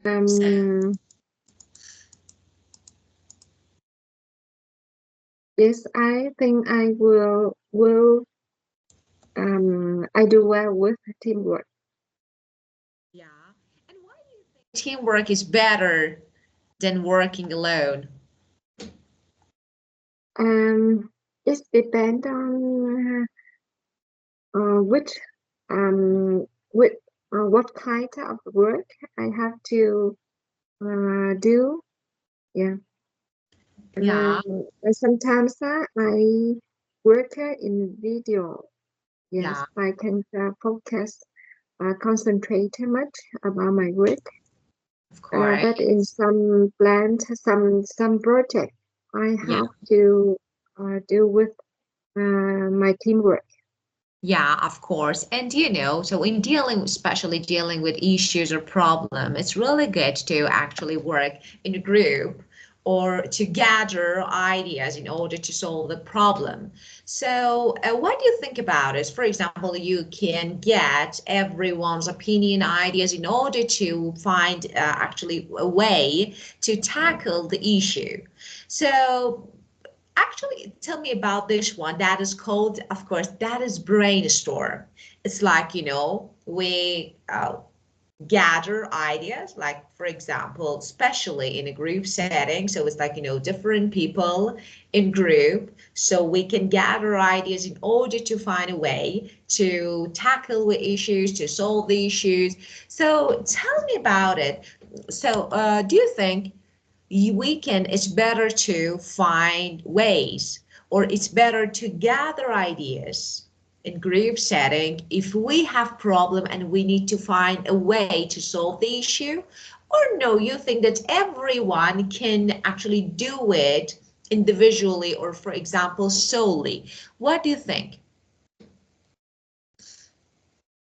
Um, yes, I think I will I do well with teamwork. Yeah. And why do you think teamwork is better than working alone? It depends on which with what kind of work I have to do. Yeah. Yeah, Sometimes I work in video. Yes, yeah, I can focus, concentrate much about my work. of course. But in some plant, some project, I Yeah. have to deal with my teamwork. Yeah, of course. And so in dealing, especially dealing with issues or problem, it's really good to actually work in a group or to gather ideas in order to solve the problem. So, what do you think about it? For example, you can get everyone's opinion, ideas in order to find actually a way to tackle the issue. So, actually, tell me about this one. That is called, of course, that is brainstorm. It's like, we gather ideas, like, for example, especially in a group setting. So it's like, different people in group. So we can gather ideas in order to find a way to tackle the issues, to solve the issues. So tell me about it. So, do you think it's better to find ways, or it's better to gather ideas in group setting if we have problem and we need to find a way to solve the issue? Or no, you think that everyone can actually do it individually, or for example solely? What do you think?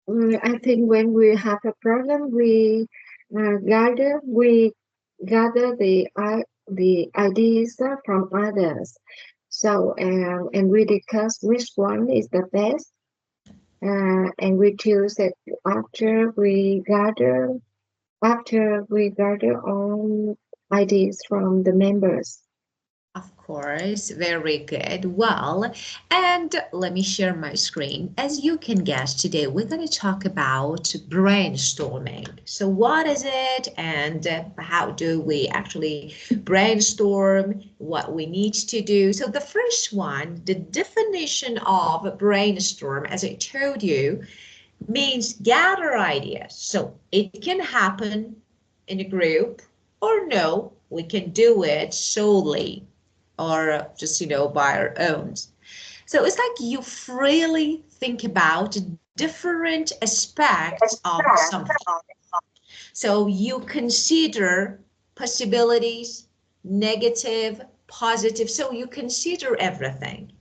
I think when we have a problem, we gather the ideas from others. So and we discuss which one is the best, and we choose it after we gather all ideas from the members. Of course, very good. Well, and let me share my screen. As you can guess, today we're going to talk about brainstorming. So, what is it, and how do we actually brainstorm, what we need to do? So, the first one, the definition of brainstorm, as I told you, means gather ideas. So, it can happen in a group, or no, we can do it solely, or just by our own. So it's like you freely think about different aspects of something. So you consider possibilities, negative, positive. So you consider everything.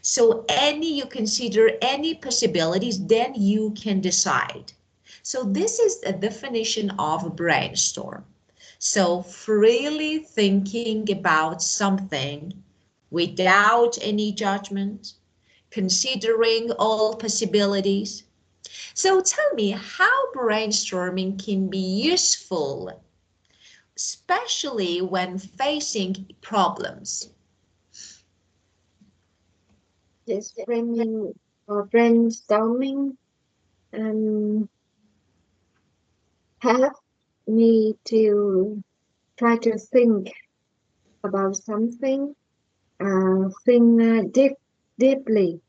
So you consider any possibilities, then you can decide. So this is the definition of a brainstorm. So freely thinking about something without any judgment, considering all possibilities. So tell me how brainstorming can be useful, especially when facing problems. Yes, brainstorming um, help me to try to think about something, think deeply.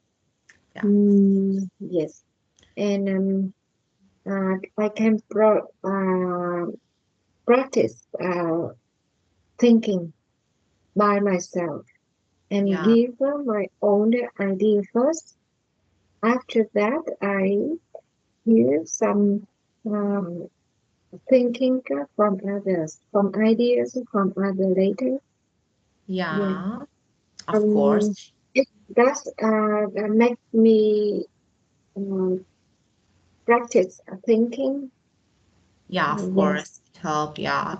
Yeah. Yes, and I can practice thinking by myself and Yeah. give my own idea first. After that, I hear some um, thinking from others, from ideas from other later. Yeah. Yeah, of Um, course. it does make me um, practice thinking. Yeah, of Yes. course.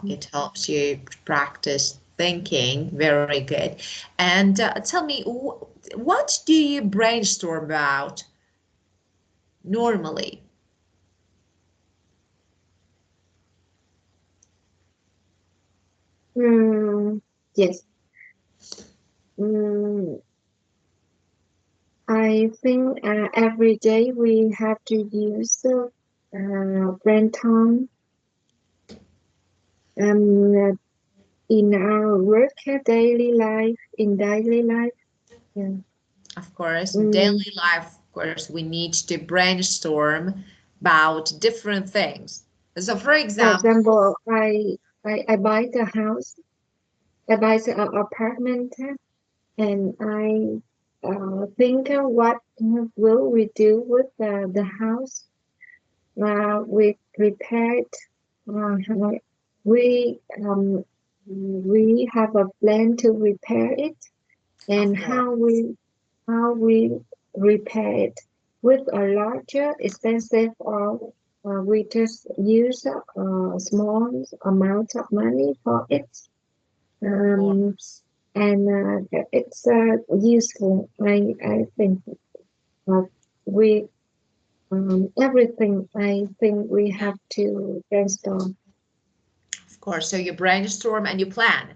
It helps you practice thinking. Very good. And tell me, what do you brainstorm about normally? Yes. Mm, I think every day we have to use brainstorm in our work daily life. In daily life, yeah. Of course, Mm, daily life, of course, we need to brainstorm about different things. So, for for example, example, I buy the house. I buy the apartment, and I think what will we do with the house? We prepared. Uh, we we have a plan to repair it, and of course, how we repair it with a larger expensive, or we just use a small amount of money for it. of Um, course. and it's useful. I think uh, we everything. I think we have to brainstorm. Of course, so you brainstorm and you plan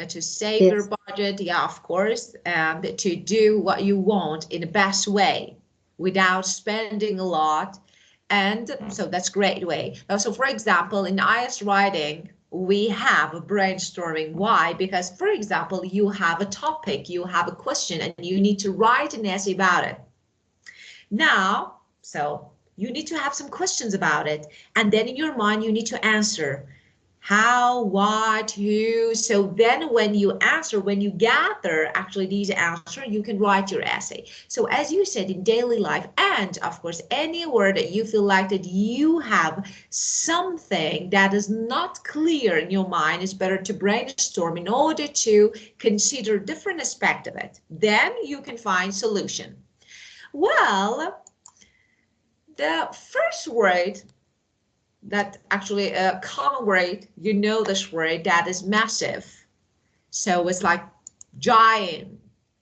to save your Yes, budget, yeah, of course, and to do what you want in the best way without spending a lot. And so that's a great way. So for example, in IS writing, we have a brainstorming. Why? Because, for example, you have a topic, you have a question, and you need to write an essay about it. Now, so you need to have some questions about it. And then in your mind, you need to answer how, what, who. So then when you answer, when you gather actually these answers, you can write your essay. So as you said, in daily life, and of course, anywhere that you feel like that you have something that is not clear in your mind, it's better to brainstorm in order to consider different aspect of it. Then you can find solution. Well, the first word that actually a common word, you know this word, that is massive. So it's like giant,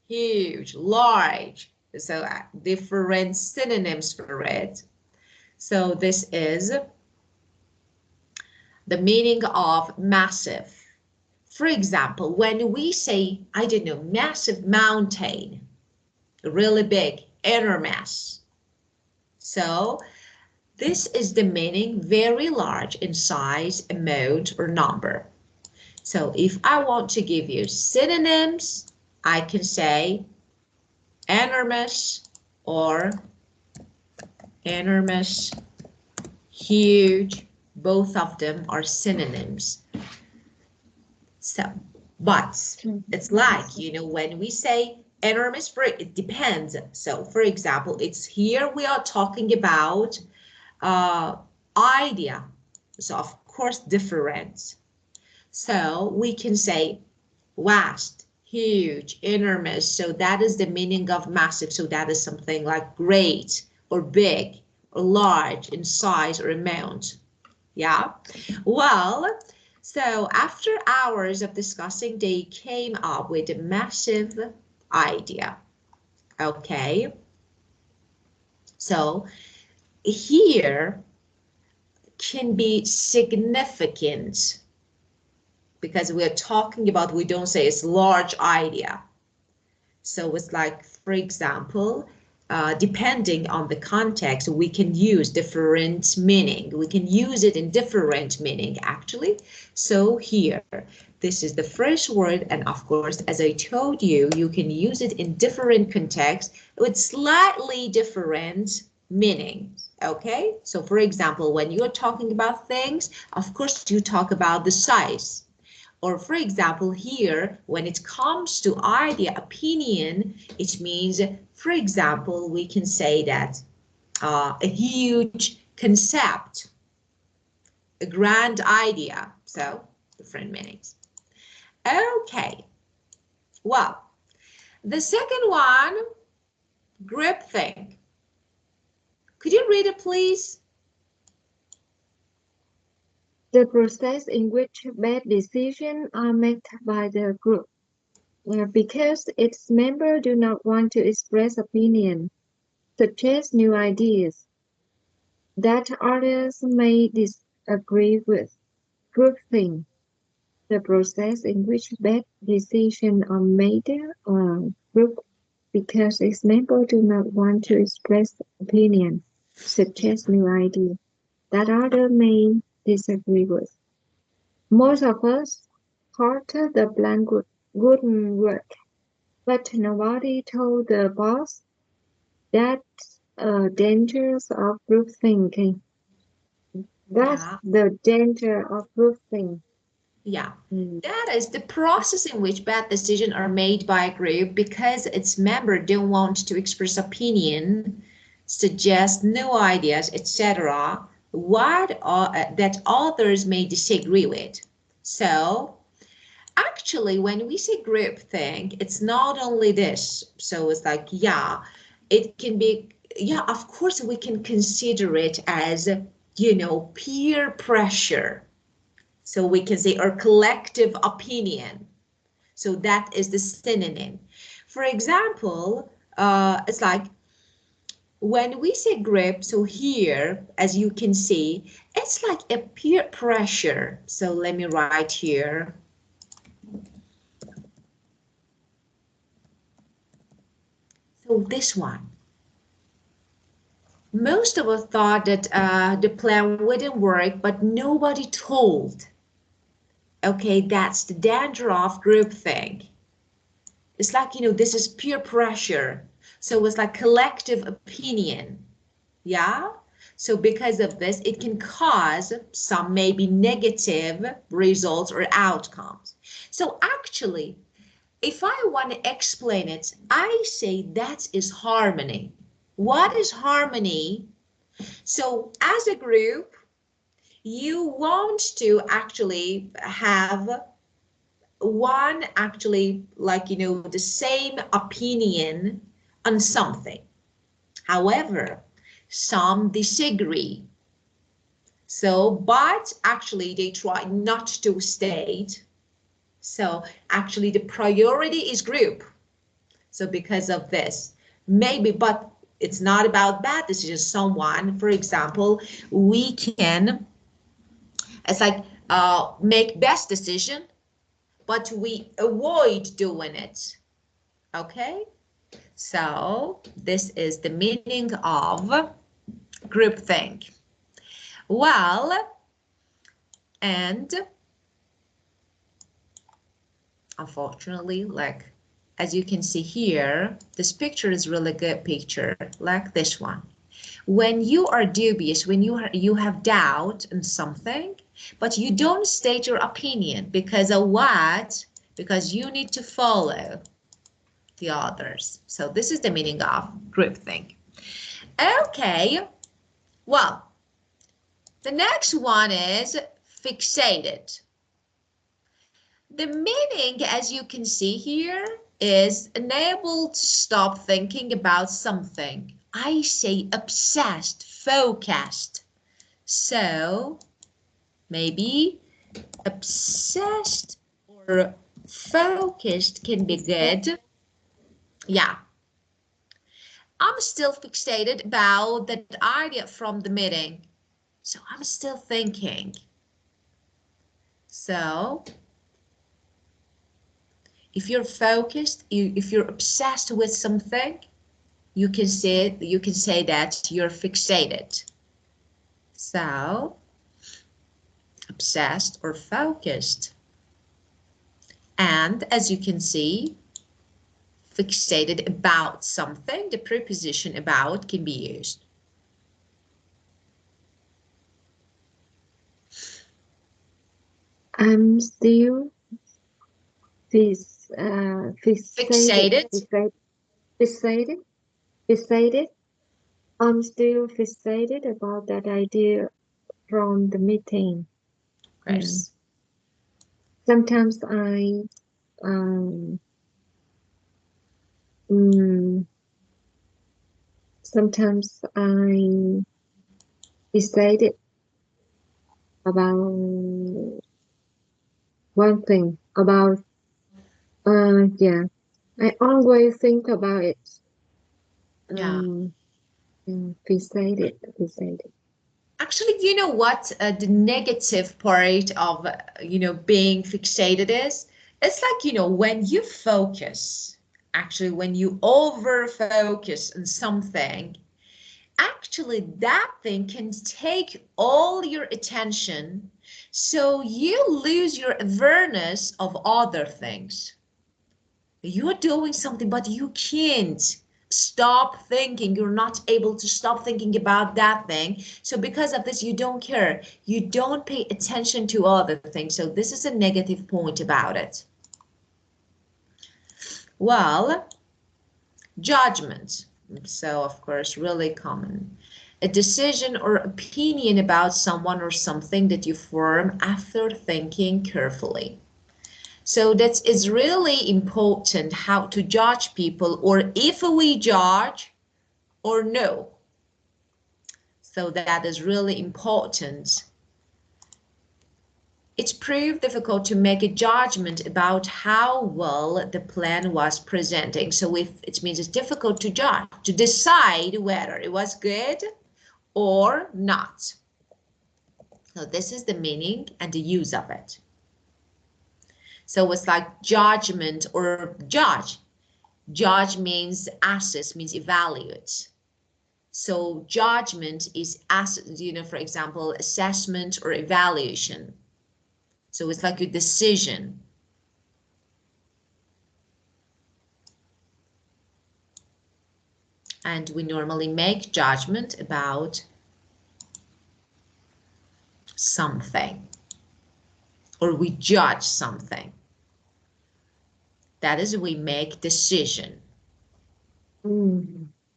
huge, large. So different synonyms for it. So this is the meaning of massive. For example, when we say, I don't know, massive mountain, really big, enormous. So this is the meaning very large in size, amount, or number. So if I want to give you synonyms, I can say enormous or enormous, huge. Both of them are synonyms. So, but it's like, when we say enormous, it depends. So, for example, it's here we are talking about idea. So, of course, different. So we can say vast, huge, enormous. So that is the meaning of massive. So that is something like great or big or large in size or amount. Yeah. Well, so after hours of discussing, they came up with a massive idea. Okay. So here can be significant because we are talking about, we don't say it's large idea. So it's like, for example, depending on the context, we can use different meaning. We can use it in different meaning, actually. So here, this is the first word. And of course, as I told you, you can use it in different contexts with slightly different meaning. Okay, so for example, when you're talking about things, of course, you talk about the size. Or for example, here, when it comes to idea, opinion, it means, for example, we can say that a huge concept, a grand idea. So different meanings. Okay, well, the second one, groupthink. Could you read it, please? the process in which bad decisions are made by the group because its members do not want to express opinion, suggest new ideas that others may disagree with. Groupthink. the process in which bad decisions are made group because its members do not want to express opinions, suggest new ideas that others may disagree with. Most of us thought the plan would work, but nobody told the boss that dangers of group thinking. That's Yeah. the danger of group thinking. Yeah, Mm. that is the process in which bad decisions are made by a group because its members don't want to express opinion, suggest new ideas, etc., that others may disagree with. So, actually, when we say groupthink, it's not only this. So it's like, yeah, it can be, yeah, of course, we can consider it as, peer pressure, so we can say our collective opinion. So that is the synonym. For example, it's like when we say grip, so here, as you can see, it's like a peer pressure. So let me write here. So this one. Most of us thought that the plan wouldn't work, but nobody told. Okay, that's the danger of groupthink. It's like, this is peer pressure. So it's like collective opinion. Yeah. So because of this, it can cause some maybe negative results or outcomes. So actually, if I want to explain it, I say that is harmony. What is harmony? So as a group, you want to actually have one actually like the same opinion on something. However, some disagree, so but actually they try not to state. So actually the priority is group. So because of this, maybe, but it's not about bad decisions. Someone, for example, we can, it's like make best decision, but we avoid doing it. Okay, so this is the meaning of groupthink. Well, and unfortunately, like as you can see here, this picture is really good picture, like this one. When you are dubious, when you have doubt in something, but you don't state your opinion because of what? Because you need to follow the others. So this is the meaning of groupthink. Okay, well, the next one is fixated. The meaning, as you can see here, is unable to stop thinking about something. I say obsessed, focused. So maybe obsessed or focused can be good. Yeah, I'm still fixated about that idea from the meeting. So I'm still thinking. So if you're focused, if you're obsessed with something, you can say that you're fixated. So obsessed or focused. And as you can see, fixated about something, the preposition about can be used. I'm still fixated, Fixated. fixated, fixated. I'm still fixated about that idea from the meeting. Yeah. Chris. Sometimes um, mm, sometimes I decided about one thing about yeah. I always think about it. Yeah. Um, fixated, fixated. Actually, you know what the negative part of, being fixated is? It's like, when you focus, actually, when you over focus on something, actually that thing can take all your attention. So you lose your awareness of other things. You're doing something, but you can't stop thinking. You're not able to stop thinking about that thing. So because of this, you don't care. You don't pay attention to other things. So this is a negative point about it. Well, judgment. So of course, really common. A decision or opinion about someone or something that you form after thinking carefully. So that is really important how to judge people, or if we judge or no. So that is really important. It's proved difficult to make a judgment about how well the plan was presenting. So if it means it's difficult to judge, to decide whether it was good or not. So this is the meaning and the use of it. So it's like judgment or judge. Judge means assess, means evaluate. So judgment is, for example, assessment or evaluation. So it's like a decision. And we normally make judgment about something, or we judge something. That is, we make decision.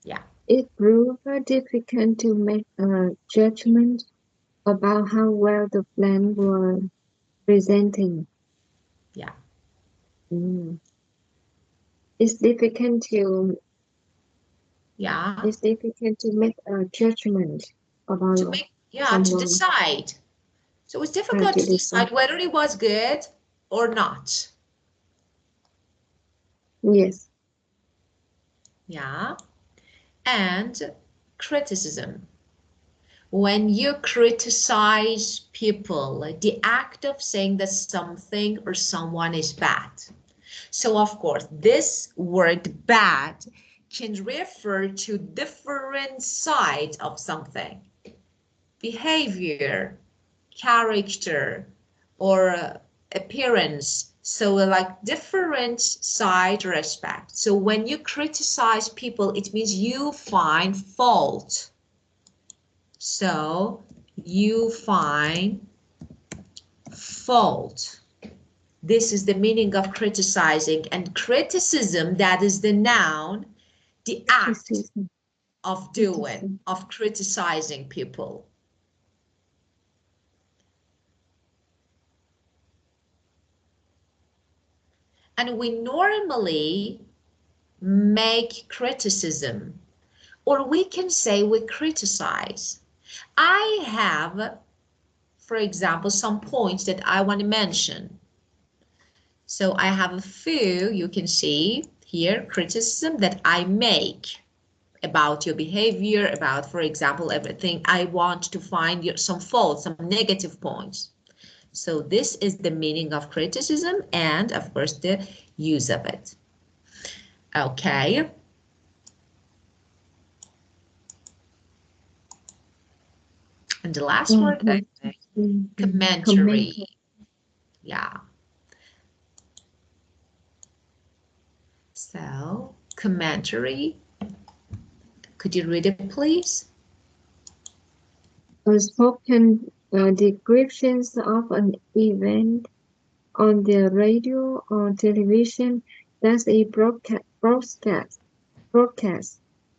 Yeah. It proved difficult to make a judgment about how well the plan were presenting. Yeah. It's difficult to make a judgment about to someone. decide. So it's difficult to decide whether it was good or not. Yes. Yeah. And criticism. When you criticize people, the act of saying that something or someone is bad. So of course, this word bad can refer to different sides of something. Behavior, character, or appearance. So like different side or aspect. So when you criticize people, it means you find fault. So you find fault. This is the meaning of criticizing. And criticism, that is the noun, the act of doing, of criticizing people. And we normally make criticism, or we can say we criticize. I have, for example, some points that I want to mention. So I have a few, you can see here, criticism that I make about your behavior, about, for example, everything. I want to find some faults, some negative points. So this is the meaning of criticism and, of course, the use of it. Okay. And the last word, I think, commentary. Yeah. So, commentary. Could you read it, please? Spoken descriptions of an event on the radio or television. That's a broadcast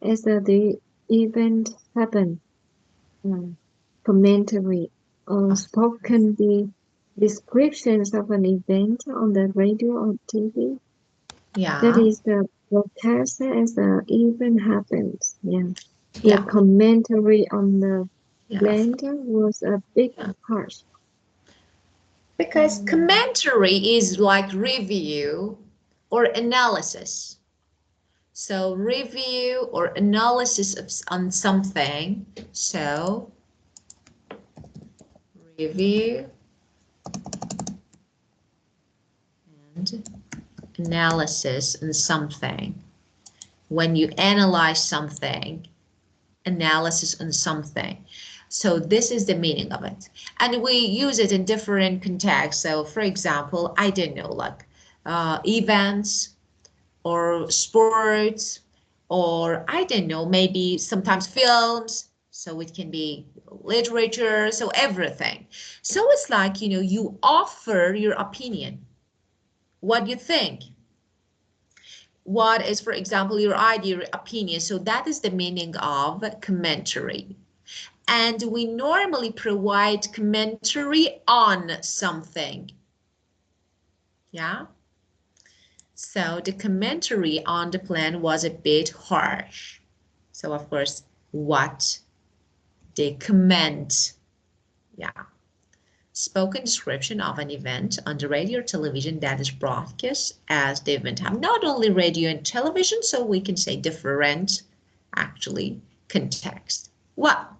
as the event happened. Commentary or spoken descriptions of an event on the radio or TV. Yeah. That is the broadcast as the event happens. Yeah. The commentary on the blend was a big part. Because commentary is like review or analysis. So review or analysis on something. So review and analysis in something. When you analyze something, analysis on something. So this is the meaning of it. And we use it in different contexts. So for example, I don't know, like events or sports, or I don't know, maybe sometimes films. So it can be literature, so everything. So it's like, you offer your opinion, what you think, what is, for example, your idea, your opinion. So that is the meaning of commentary. And we normally provide commentary on something. Yeah. So the commentary on the plan was a bit harsh. So of course, what they comment. Yeah. Spoken description of an event on the radio or television that is broadcast as the event have not only radio and television, so we can say different, actually, context. Well,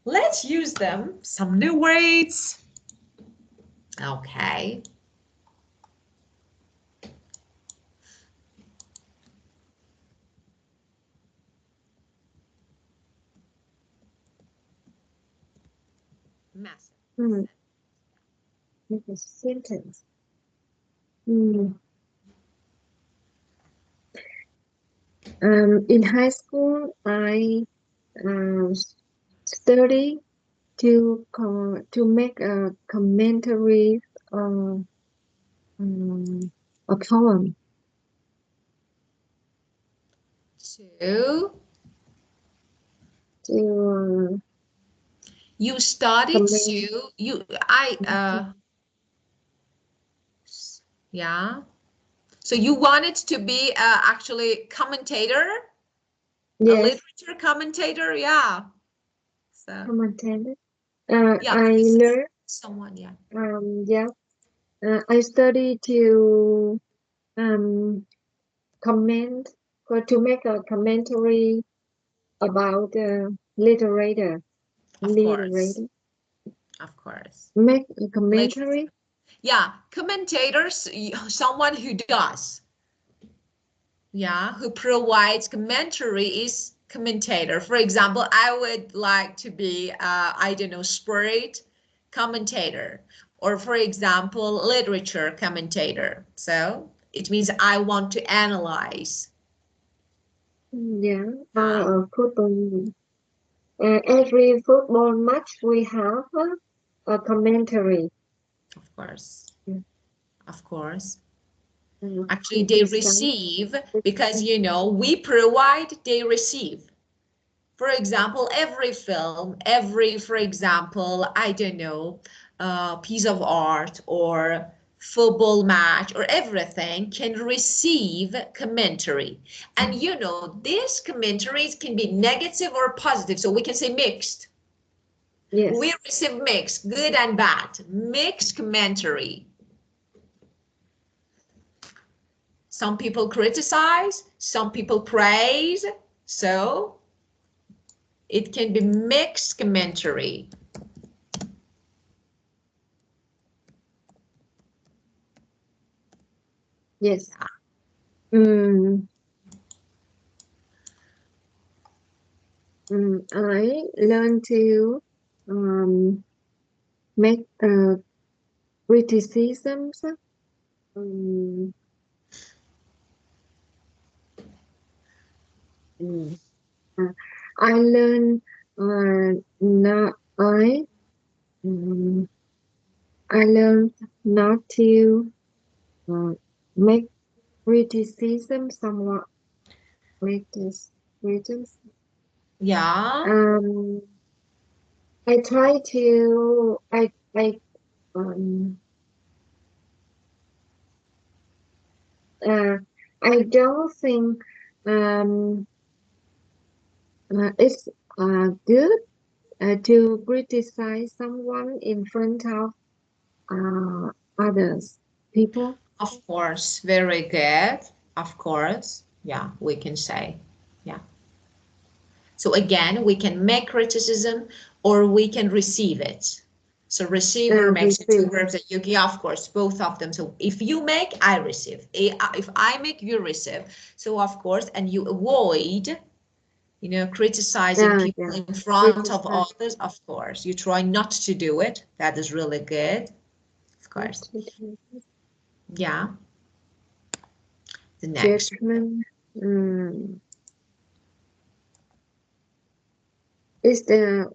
let's use them. Some new words. Okay. Massive. Make a sentence. In high school, I study to make a commentary on a poem. To you started to yeah. So you wanted to be actually commentator, yes, a literature commentator, yeah. So commentator. yeah, I learned someone, yeah. I study to comment or to make a commentary about literature. Of course. Of course. Make a commentary. Literature. Yeah, commentators, someone who does. Yeah, who provides commentary is commentator. For example, I would like to be, I don't know, sport commentator, or for example, literature commentator. So it means I want to analyze. Yeah, football. Every football match we have a commentary. Of course. Yeah. Of course. Uh, Actually, they receive because, we provide, they receive. For example, every film, for example, I don't know, piece of art or football match or everything can receive commentary. And these commentaries can be negative or positive. So we can say mixed. Yes. We receive mixed, good and bad, mixed commentary. Some people criticize, some people praise. So it can be mixed commentary. Yes. I learned to make criticisms. I learned not I learned not to make criticism somewhat criticism. Yeah. I try to I don't think it's good to criticize someone in front of others people. Of course, very good. Of course, yeah, we can say, yeah. So again, we can make criticism or we can receive it. So receiver makes the two receive. verbs that you, yeah, of course, both of them. So if you make, I receive. If I make, you receive. So of course, and you avoid, you know, criticizing people Yeah. in front of Criticize. others. Of course, you try not to do it. That is really good. Of course. Yeah. The next. Judgment. Mm. It's the.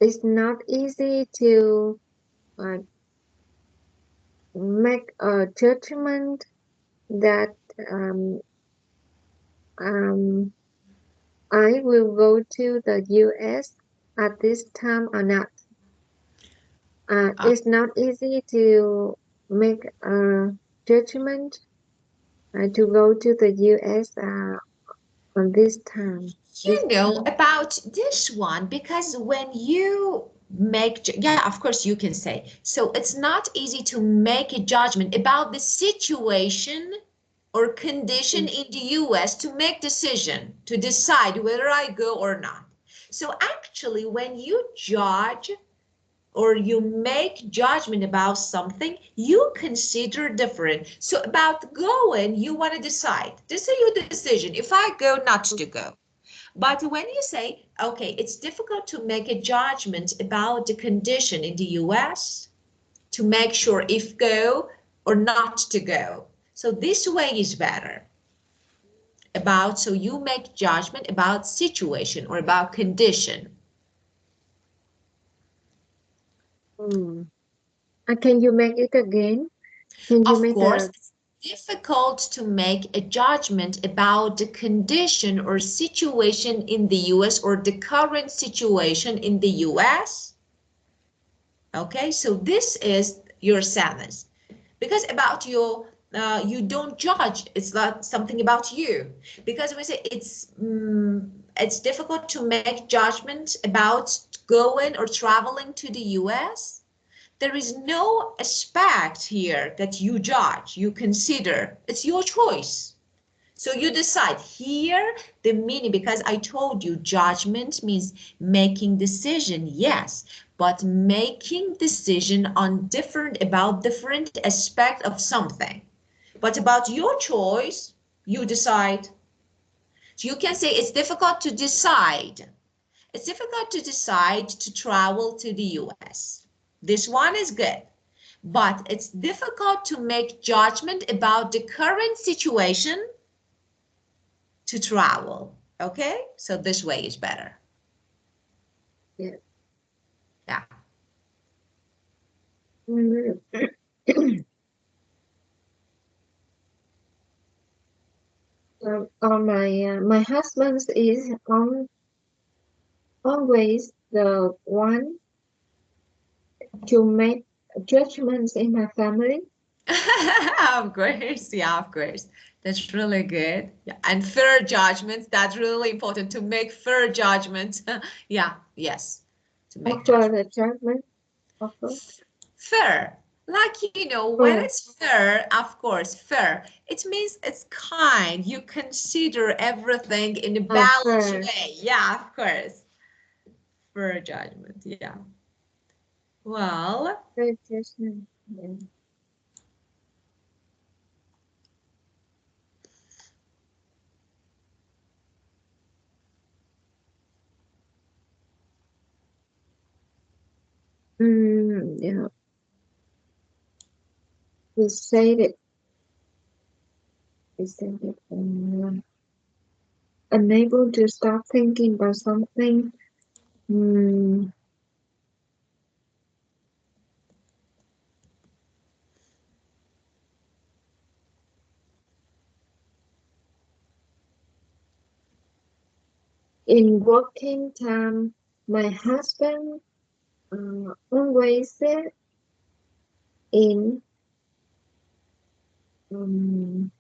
It's not easy to uh, make a judgment that um, um, I will go to the US at this time or not. Uh, It's not easy to make a judgment to go to the US on this time. This You know time. about this one because when you make, yeah, of course you can say. So it's not easy to make a judgment about the situation or condition Mm. in the US to make decision, to decide whether I go or not. So actually, when you judge or you make judgment about something, you consider different. So about going, you want to decide. This is your decision. If I go, not to go. But when you say, okay, it's difficult to make a judgment about the condition in the US to make sure if go or not to go. So this way is better. About, so you make judgment about situation or about condition. Mm. Can you make it again? Can you Of make course, a it's difficult to make a judgment about the condition or situation in the US or the current situation in the US. Okay, so this is your sentence. Because about your, you don't judge. It's not something about you. Because we say it's difficult to make judgment about going or traveling to the US. There is no aspect here that you judge, you consider. It's your choice. So you decide here the meaning, because I told you judgment means making decision, yes, but making decision on different, about different aspect of something. But about your choice, you decide. So you can say it's difficult to decide. It's difficult to decide to travel to the US. This one is good. But it's difficult to make judgment about the current situation to travel. Okay, so this way is better. yeah. Yeah. Mm. On my husband is always the one to make judgments in my family. Of course, yeah, of course. That's really good. Yeah, and fair judgments. That's really important to make fair judgments. Yeah, yes, to make Offer judgment. the judgment. Offer. Fair, like when Oh, it's fair, of course, fair. It means it's kind. You consider everything in a balanced fair. way. Yeah, of course. Fair judgment. Yeah. Well, Fair judgment. Yeah. Yeah. We said it. We said it. Unable to stop thinking about something. Mm, in working time, my husband always said in um,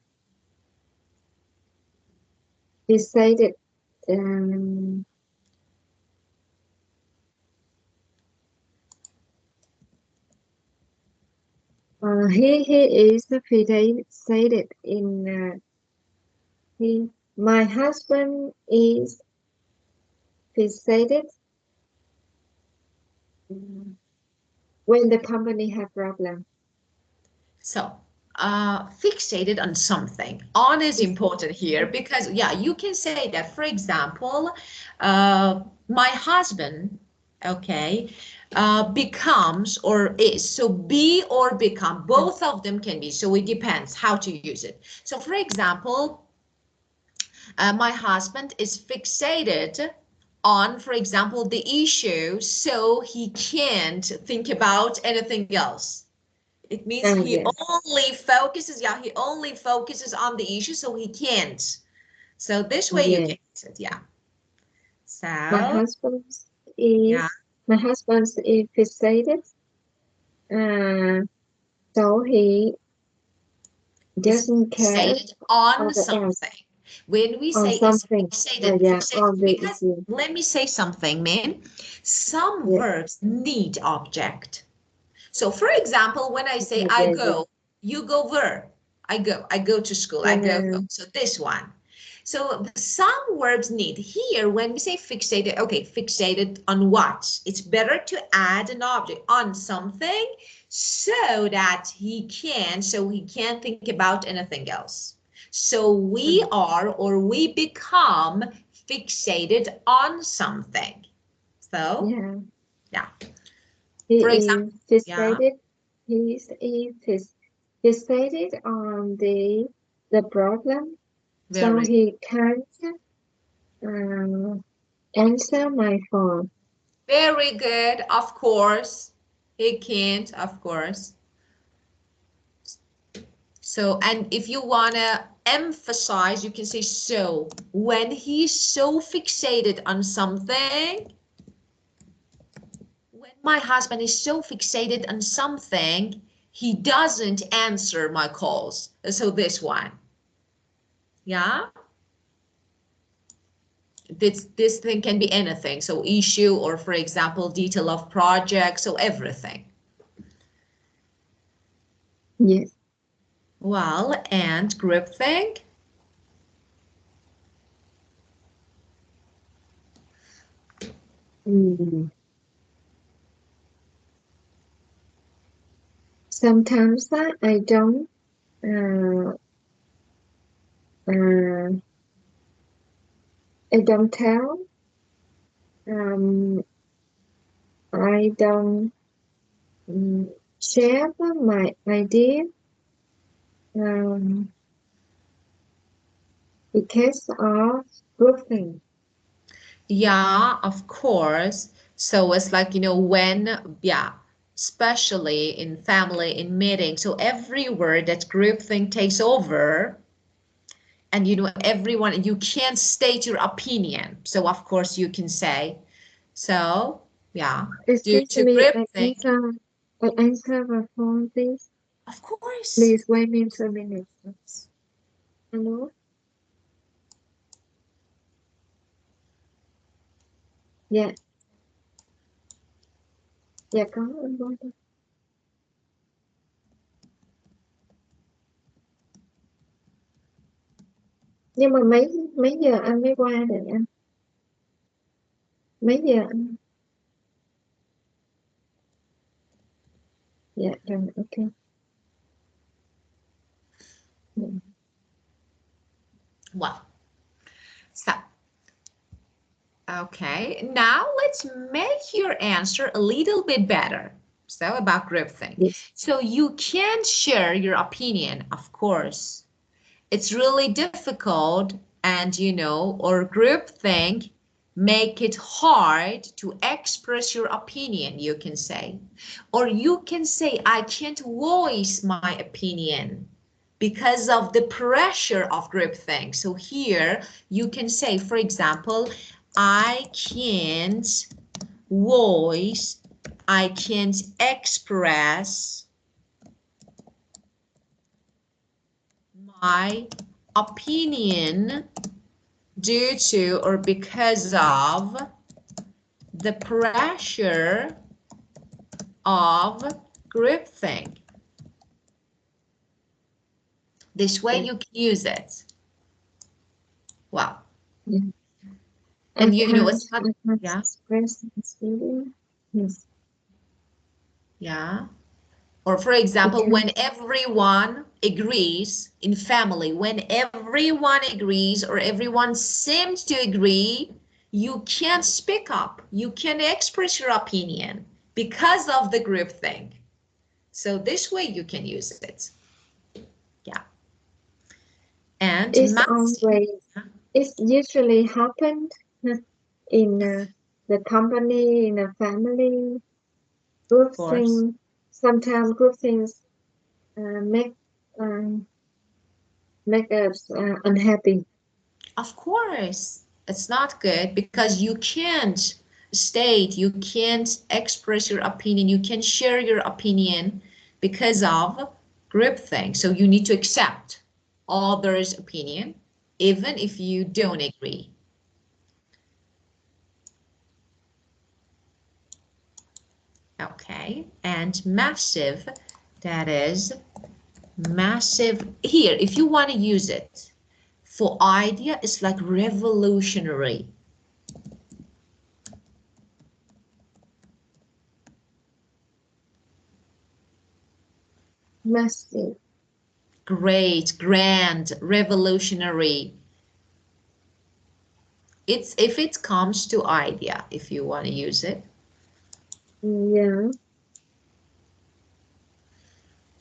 he said it. Um, he is fixated in he my husband is fixated when the company have problem. So, fixated on something. On is important here because, yeah, you can say that, for example, my husband, okay, becomes or is. So, be or become, both of them can be. So, it depends how to use it. So, for example, my husband is fixated on, for example, the issue, so he can't think about anything else. It means he Yes. only focuses, yeah, he only focuses on the issue, so he can't. So this way you Yes. can use it, yeah. My So, husband yeah, is fixated. Uh, so he is doesn't care fixated on of the else something. When we on say is something. fixated, Yeah, fixated, on the because issue. let me say something, man. Some Yeah. verbs need object. So for example, when I say I Yeah. Yeah. go, you go where? I go to school, I go Uh, home. So this one. So some verbs need here when we say fixated, okay, fixated on what? It's better to add an object on something so that so he can't think about anything else. So we are or we become fixated on something. So, yeah. yeah. For He example, is yeah. fixated. He is fixated on the problem. So Very, he can't uh, answer my phone. very good. Of course, he can't, of course. So, and if you want to emphasize, you can say so. When he's so fixated on something, when my husband is so fixated on something, he doesn't answer my calls. So this one, yeah? This thing can be anything. So issue or, for example, detail of project. So everything. Yes. Well, and groupthink. Mm. Sometimes I don't uh, uh, I don't tell. Um, I don't share my idea um, because of groupthink. Yeah, of course. So it's like, when, yeah, especially in family, in meetings. So every word that groupthink takes over, and everyone, you can't state your opinion. So of course you can say, so yeah, due Excuse to me, groupthink, I answer my phone, please. of course. Please wait me a minute. Hello? Dạ, dạ có anh Bon. Nhưng mà mấy mấy giờ anh mới qua để anh? Mấy giờ anh? Dạ rồi, ok. Dạ. Well, so okay, now let's make your answer a little bit better. So about groupthink. Yes. So you can share your opinion, of course. It's really difficult and or groupthink make it hard to express your opinion, you can say. Or you can say, I can't voice my opinion because of the pressure of groupthink. So here you can say, for example, I can't voice, I can't express my opinion due to or because of the pressure of groupthink. This way Dạ. you can use it. Wow. Dạ. And it's not, I can't yeah. express my feeling. Yes. Yeah. Or for example, when everyone agrees in family, when everyone agrees or everyone seems to agree, you can't speak up. You can't express your opinion because of the group thing. So this way you can use it. Yeah. And It's always, it's usually happened in the company, in a family, group of course. thing. Sometimes group things make make us unhappy. Of course, it's not good because you can't state, you can't express your opinion, you can share your opinion because of groupthink. So you need to accept others' opinion, even if you don't agree. Okay, and massive, that is massive. Here, if you want to use it for idea, it's like revolutionary. Massive. Great, grand, revolutionary. It's if it comes to idea, if you want to use it. Yeah.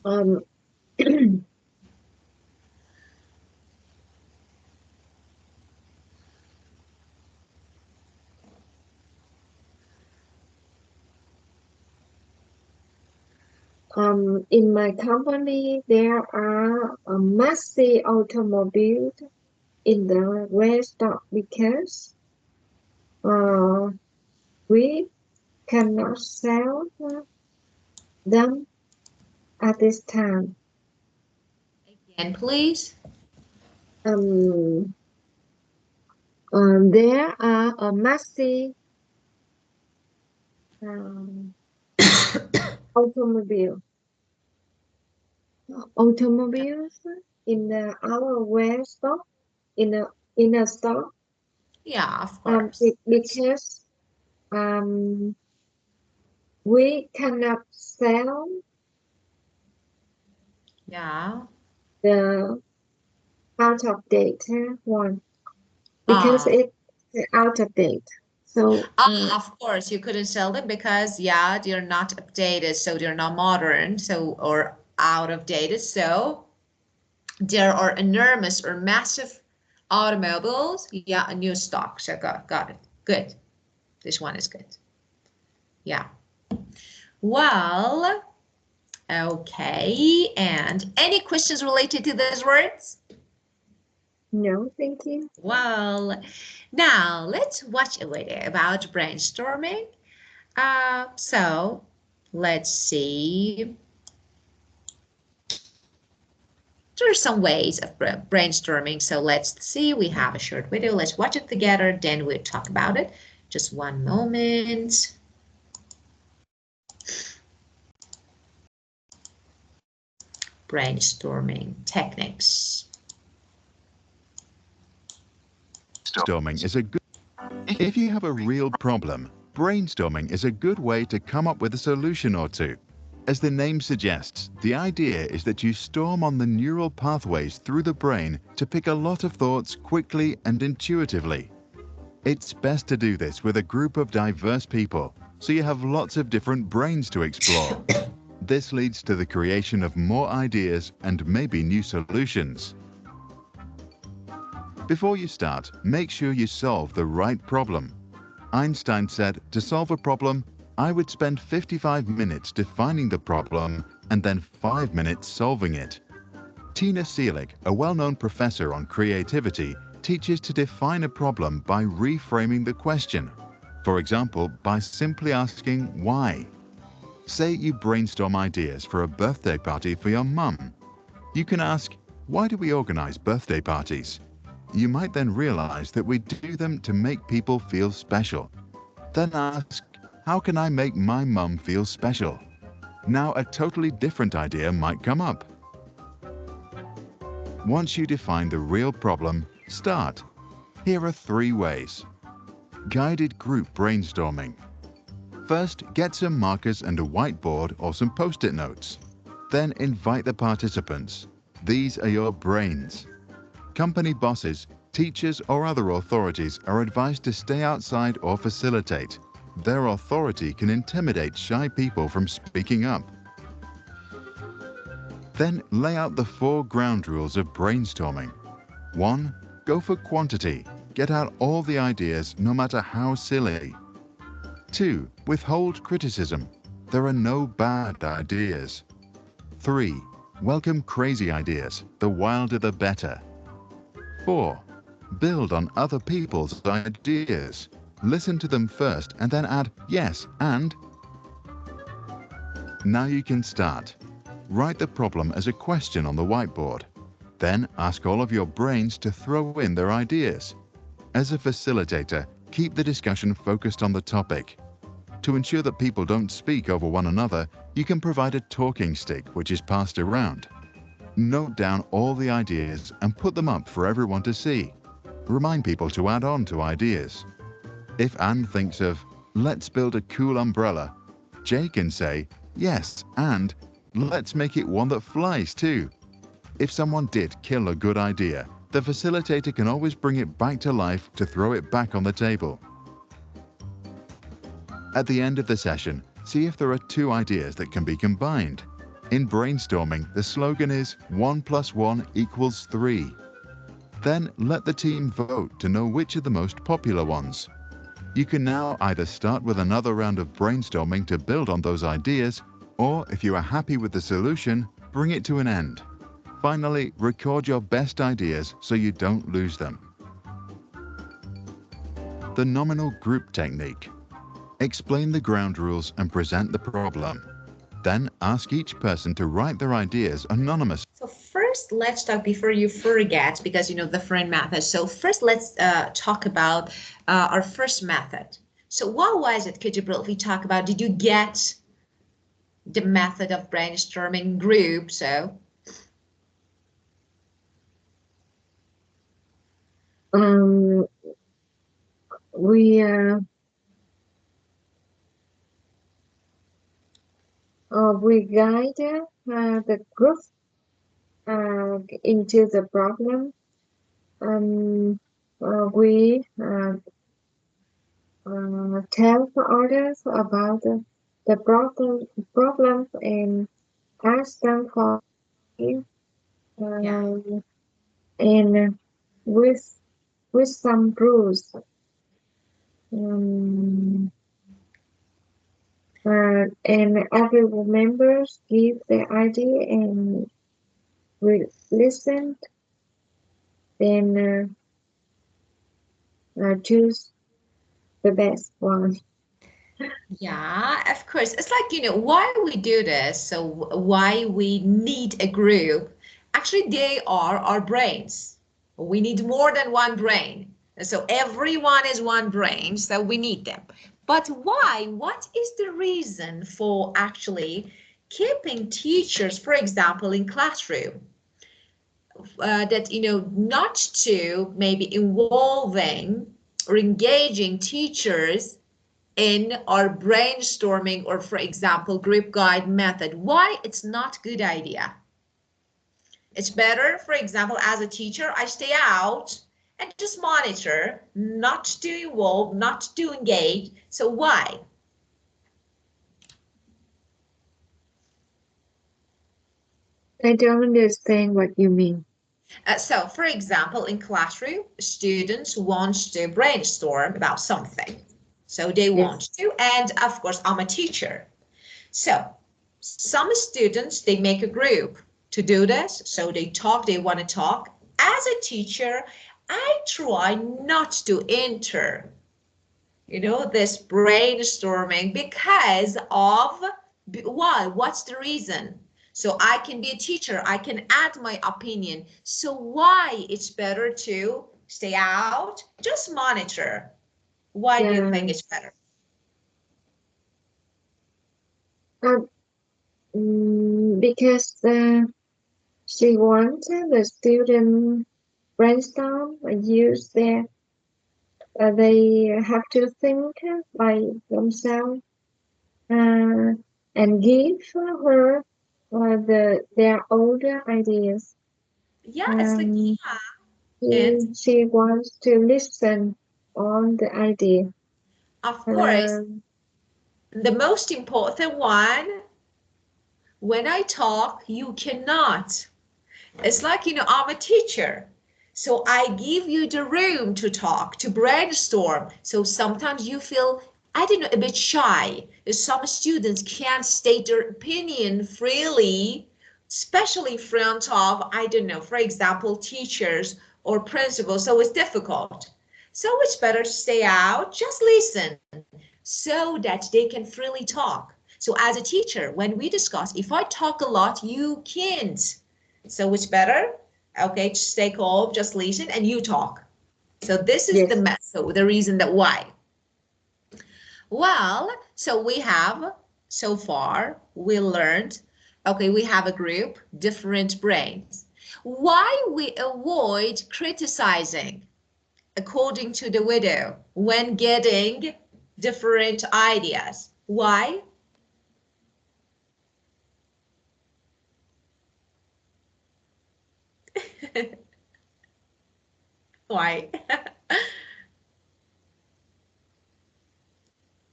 Um, in my company, there are massive automobiles in the restaurant because uh, we cannot sell them at this time. Again, please. Um, there are a massive um, automobile automobiles in our warehouse in a store Yeah, of course. because um, we cannot sell Yeah. the out of date one because Ah, it's out of date. So of course, you couldn't sell them because, yeah, they're not updated, so they're not modern, so or out of dated. So there are enormous or massive automobiles. Yeah, a new stock. So got it. Good. This one is good. Yeah. Well, okay. And any questions related to those words? no, thank you. Well, now let's watch a video about brainstorming. So let's see. There are some ways of brainstorming. So let's see. We have a short video. Let's watch it together. Then we'll talk about it. Just one moment. Brainstorming techniques. Brainstorming is a good. If you have a real problem, brainstorming is a good way to come up with a solution or two. As the name suggests, the idea is that you storm on the neural pathways through the brain to pick a lot of thoughts quickly and intuitively. It's best to do this with a group of diverse people, so you have lots of different brains to explore. This leads to the creation of more ideas and maybe new solutions. Before you start, make sure you solve the right problem. Einstein said, to solve a problem, I would spend 55 minutes defining the problem and then 5 minutes solving it. Tina Seelig, a well-known professor on creativity, teaches to define a problem by reframing the question. For example, by simply asking why. Say you brainstorm ideas for a birthday party for your mum. You can ask, why do we organize birthday parties? You might then realize that we do them to make people feel special. Then ask, how can I make my mum feel special? Now a totally different idea might come up. Once you define the real problem, start. Here are 3 ways. Guided group brainstorming. First, get some markers and a whiteboard or some post-it notes. Then invite the participants. These are your brains. Company bosses, teachers or other authorities are advised to stay outside or facilitate. Their authority can intimidate shy people from speaking up. Then lay out the 4 ground rules of brainstorming. 1. Go for quantity. Get out all the ideas, no matter how silly. 2. Withhold criticism. There are no bad ideas. 3. Welcome crazy ideas. The wilder the better. 4. Build on other people's ideas. Listen to them first and then add yes and. Now you can start. Write the problem as a question on the whiteboard. Then ask all of your brains to throw in their ideas. As a facilitator, keep the discussion focused on the topic. To ensure that people don't speak over one another, you can provide a talking stick which is passed around. Note down all the ideas and put them up for everyone to see. Remind people to add on to ideas. If Anne thinks of, let's build a cool umbrella, Jay can say, yes, and let's make it one that flies too. If someone did kill a good idea, the facilitator can always bring it back to life to throw it back on the table. At the end of the session, see if there are 2 ideas that can be combined. In brainstorming, the slogan is 1 + 1 = 3. Then let the team vote to know which are the most popular ones. You can now either start with another round of brainstorming to build on those ideas, or if you are happy with the solution, bring it to an end. Finally, record your best ideas so you don't lose them. The nominal group technique. Explain the ground rules and present the problem. Then ask each person to write their ideas anonymously. So first, let's talk before you forget, because you know the friend method. So first, let's talk about our first method. So what was it? Could you briefly talk about? Did you get the method of brainstorming group? So we guide the group into the problem. We tell others about the problems and ask them for it. And with some rules. And every members give their idea and we listen, then choose the best one. yeah, of course. It's like, you know, why we do this, so why we need a group. Actually, they are our brains. We need more than one brain. So everyone is one brain, so we need them. But why? What is the reason for actually keeping teachers, for example, in classroom? That, you know, not to maybe involving or engaging teachers in our brainstorming or, for example, group guide method. Why it's not a good idea? It's better, for example, as a teacher, I stay out and just monitor, not to involve, not to engage. So why? I don't understand what you mean. So, for example, in classroom, students want to brainstorm about something. So they want to, and of course, I'm a teacher. So some students, they make a group to do this. So they talk, they want to talk. As a teacher, I try not to enter, you know, this brainstorming because of why? What's the reason? So I can be a teacher, I can add my opinion. So why it's better to stay out, just monitor. Why do you think it's better? Because she wanted the student brainstorm and use their, they have to think by themselves and give her their older ideas. Yeah, it's like, yeah. And She wants to listen on the idea. of course, Um, the most important one, when I talk, you cannot. It's like, I'm a teacher. So I give you the room to talk, to brainstorm. So sometimes you feel, I don't know, a bit shy. Some students can't state their opinion freely, especially in front of, I don't know, for example, teachers or principals. So it's difficult. So it's better to stay out, just listen so that they can freely talk. So as a teacher, when we discuss, if I talk a lot, you can't. So it's better, okay, to stay calm, just listen, and you talk. So this is the yes. method, the reason that why. Well, so we have, so far, we learned, okay, we have a group, different brains. Why we avoid criticizing, according to the widow, when getting different ideas? Why? Why?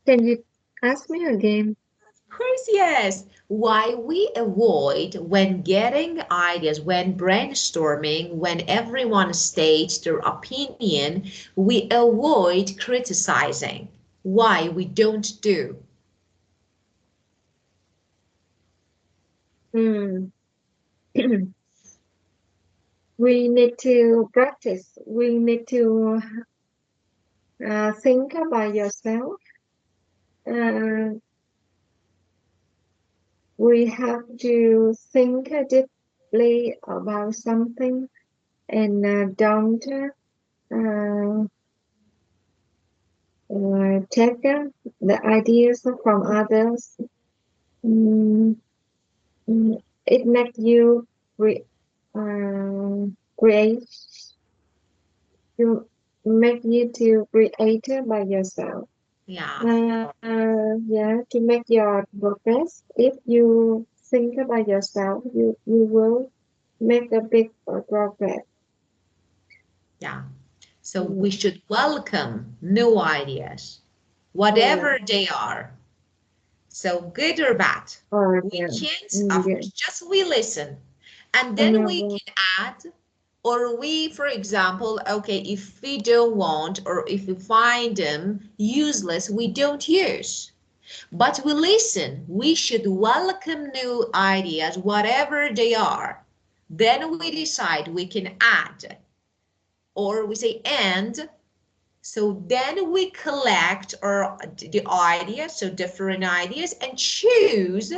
Can you ask me again? Of course, yes. Why we avoid when getting ideas, when brainstorming, when everyone states their opinion, we avoid criticizing. Why we don't do? Hmm. We need to practice. We need to think about yourself. Uh, we have to think deeply about something and don't take the ideas from others. Mm, it makes you uh, create you make you to create by yourself. Yeah, Yeah, to make your progress. If you think about yourself, you will make a big progress. yeah. So we Mm, should welcome new ideas, yeah, whatever they are. So good or bad. or We yeah, can't, of yeah, course, just we listen. And then we another. can add, or we, for example, okay, if we don't want, or if we find them useless, we don't use. But we listen. We should welcome new ideas, whatever they are. Then we decide we can add, or we say and. So then we collect the ideas, so different ideas, and choose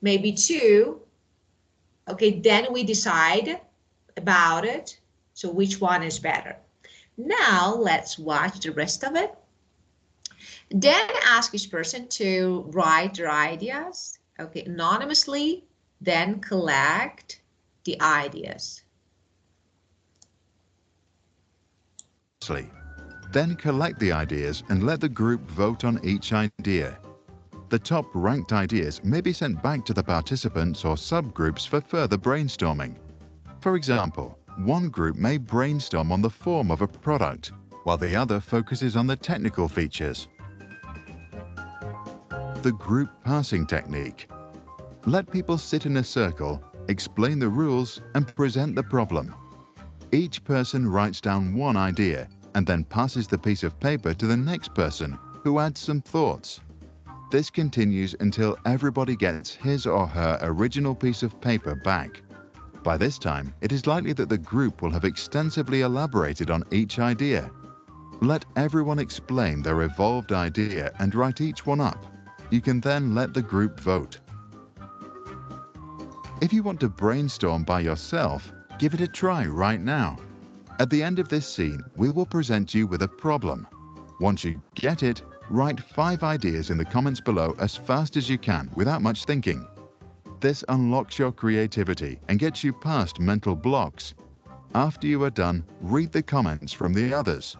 maybe two. Okay, then we decide about it. So which one is better? Now let's watch the rest of it. Then ask each person to write their ideas, okay, anonymously, then collect the ideas. Then collect the ideas and let the group vote on each idea. The top ranked ideas may be sent back to the participants or subgroups for further brainstorming. For example, one group may brainstorm on the form of a product, while the other focuses on the technical features. The group passing technique. Let people sit in a circle, explain the rules, and present the problem. Each person writes down one idea and then passes the piece of paper to the next person, who adds some thoughts. This continues until everybody gets his or her original piece of paper back. By this time, it is likely that the group will have extensively elaborated on each idea. Let everyone explain their evolved idea and write each one up. You can then let the group vote. If you want to brainstorm by yourself, give it a try right now. At the end of this scene, we will present you with a problem. Once you get it, write 5 ideas in the comments below as fast as you can without much thinking. This unlocks your creativity and gets you past mental blocks. After you are done, read the comments from the others.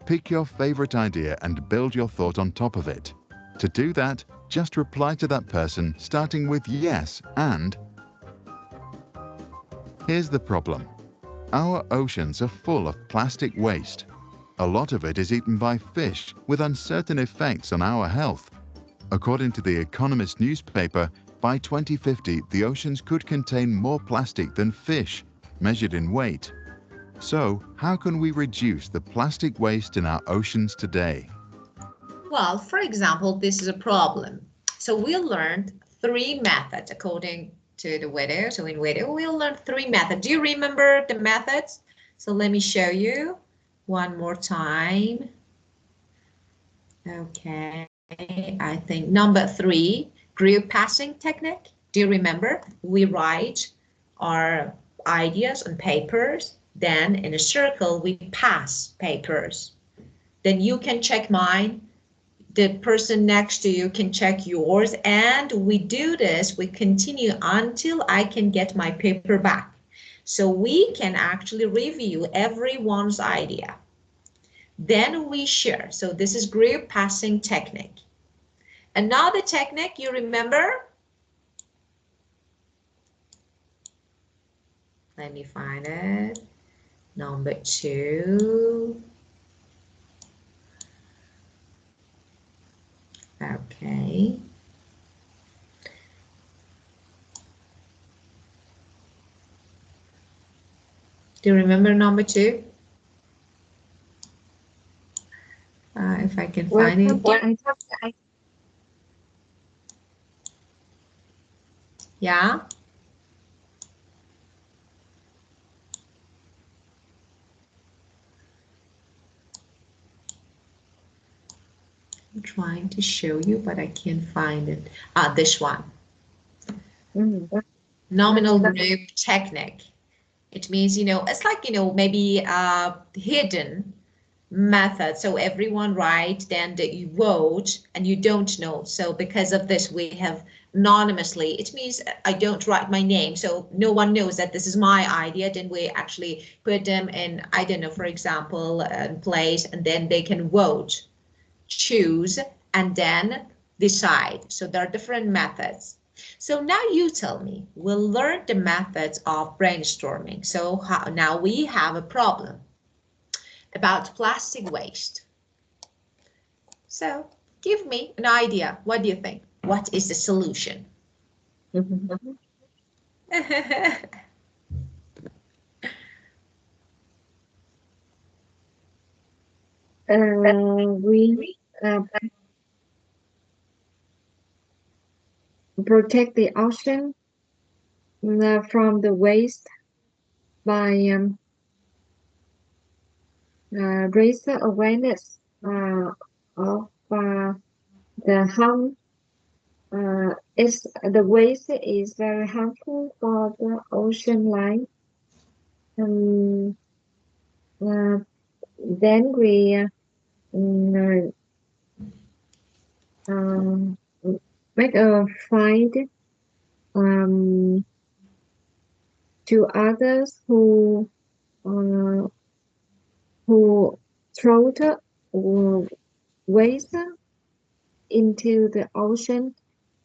Pick your favorite idea and build your thought on top of it. To do that, Just reply to that person starting with yes and. Here's the problem. Our oceans are full of plastic waste. A lot of it is eaten by fish with uncertain effects on our health. According to The Economist newspaper, by 2050, the oceans could contain more plastic than fish, measured in weight. So, how can we reduce the plastic waste in our oceans today? Well, for example, this is a problem. So we learned 3 methods according to the video. So in video, we learned 3 methods. Do you remember the methods? So let me show you one more time. Okay, I think number 3, group passing technique. Do you remember? We write our ideas on papers, then in a circle we pass papers. Then you can check mine, the person next to you can check yours, and we do this, we continue until I can get my paper back. So we can actually review everyone's idea. Then we share. So this is group passing technique. Another technique you remember? Let me find it. Number 2. Okay. Do you remember number 2? If I can find it. Yeah. I'm trying to show you, but I can't find it. This one. Nominal group technique. It means, it's like, maybe hidden method. So everyone write, then you vote, and you don't know. So because of this, we have anonymously. It means I don't write my name, so no one knows that this is my idea. Then we actually put them in, I don't know, for example, place, and then they can vote, choose, and then decide. So there are different methods. So now you tell me, we'll learn the methods of brainstorming. So now we have a problem about plastic waste. So give me an idea. What do you think? What is the solution? We protect the ocean from the waste by raise the awareness of the harm. The waste is very harmful for the ocean life. Then we make a fight to others who throw the waste into the ocean.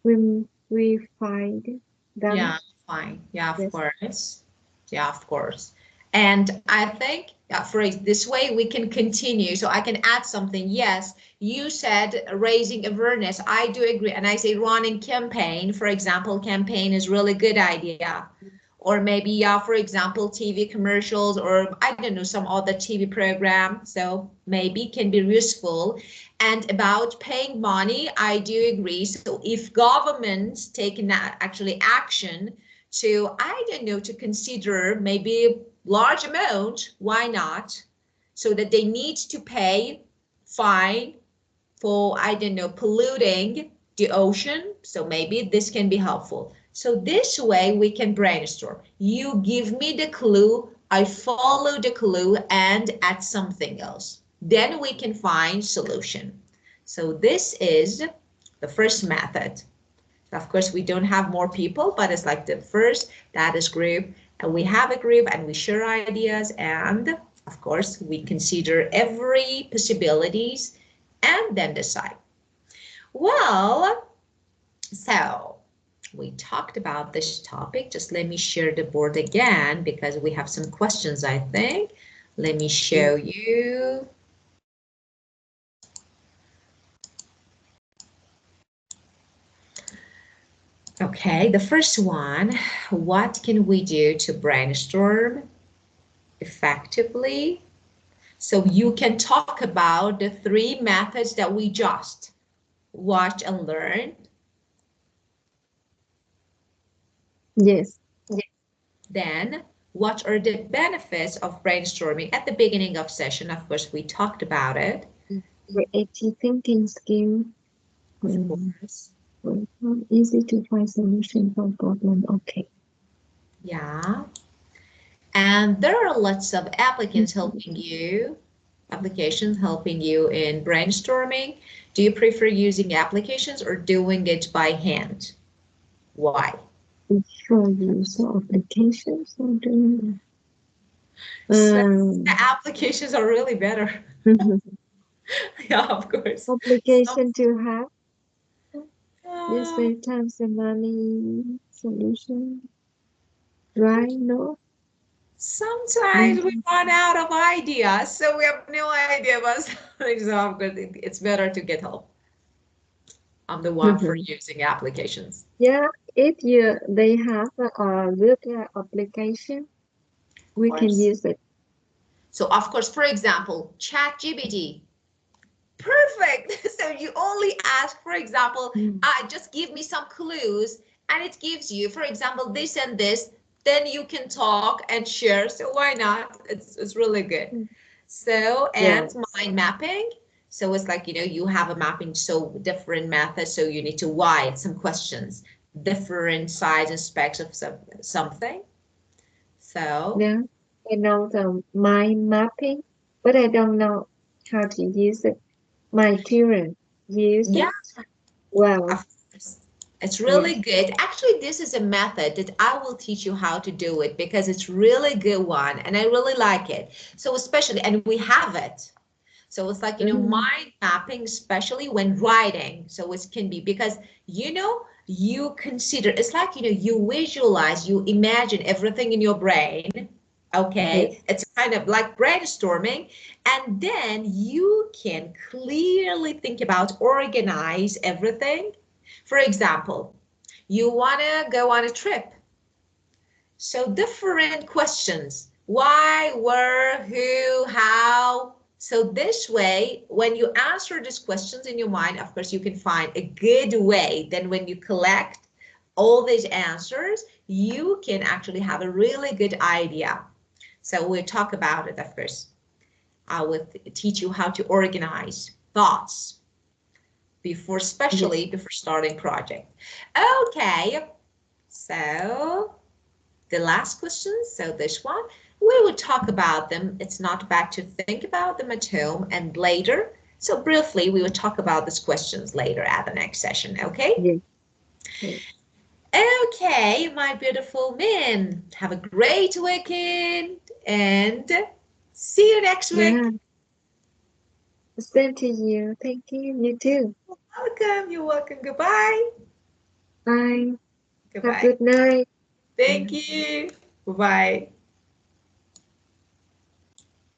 We find them. Yeah, fine. Yeah, of Yes. course. Yeah, of course. And I think for this way we can continue. So I can add something. Yes, you said raising awareness. I do agree. And I say running campaign, for example, campaign is really good idea. Or maybe, yeah, for example, TV commercials, or I don't know, some other TV program. So maybe can be useful. And about paying money, I do agree. So if governments take actually action to, I don't know, to consider maybe large amount, why not? So that they need to pay fine for, I don't know, polluting the ocean. So maybe this can be helpful. So this way we can brainstorm. You give me the clue, I follow the clue and add something else. Then we can find solution. So this is the first method. Of course, we don't have more people, but it's like the first, that is group. And we have a group and we share ideas. And of course, we consider every possibilities and then decide. Well, So we talked about this topic. Just let me share the board again because we have some questions, I think. Let me show you. Okay, the first one, what can we do to brainstorm effectively? So you can talk about the 3 methods that we just watched and learned. Yes. Then, what are the benefits of brainstorming? At the beginning of session, of course, we talked about it. Creative thinking skill. Of course. Easy to find solution for problem. Okay. Yeah. And there are lots of applications helping you in brainstorming. Do you prefer using applications or doing it by hand? Why? Sure, use applications or doing So the applications are really better. Yeah, of course. application to have. You Uh, save time and money solution. Right? No? Sometimes we run out of ideas, so we have no idea about something. So of course, it's better to get help. I'm the one for using applications. Yeah, if they have a good application, we can use it. So of course, for example, ChatGPT. Perfect. So you only ask, for example, just give me some clues, and it gives you, for example, this and this. Then you can talk and share. So why not? It's really good. So, and mind mapping. So it's like, you have a mapping, so different methods. So you need to write some questions, different size and specs of something. So. Yeah, I know the mind mapping, but I don't know how to use it. My children use it. Well, it's really good. Actually, this is a method that I will teach you how to do it because it's really good one and I really like it. So especially, and we have it. So it's like, mind mapping, especially when writing. So it can be because, you consider, it's like, you visualize, you imagine everything in your brain. Okay, it's kind of like brainstorming, and then you can clearly think about, organize everything. For example, you want to go on a trip. So different questions, why, where, who, how. So this way, when you answer these questions in your mind, of course, you can find a good way. Then when you collect all these answers, you can actually have a really good idea. So we'll talk about it, of course. I will teach you how to organize thoughts especially before starting project. Okay, so the last question, so this one, we will talk about them. It's not bad to think about them at home and later. So briefly, we will talk about these questions later at the next session, okay? Okay, my beautiful Min, have a great weekend and see you next week. Same to you. Thank you. You too. Welcome. You're welcome. Goodbye. Bye. Goodbye. Have a good night. Thank you. Bye-bye.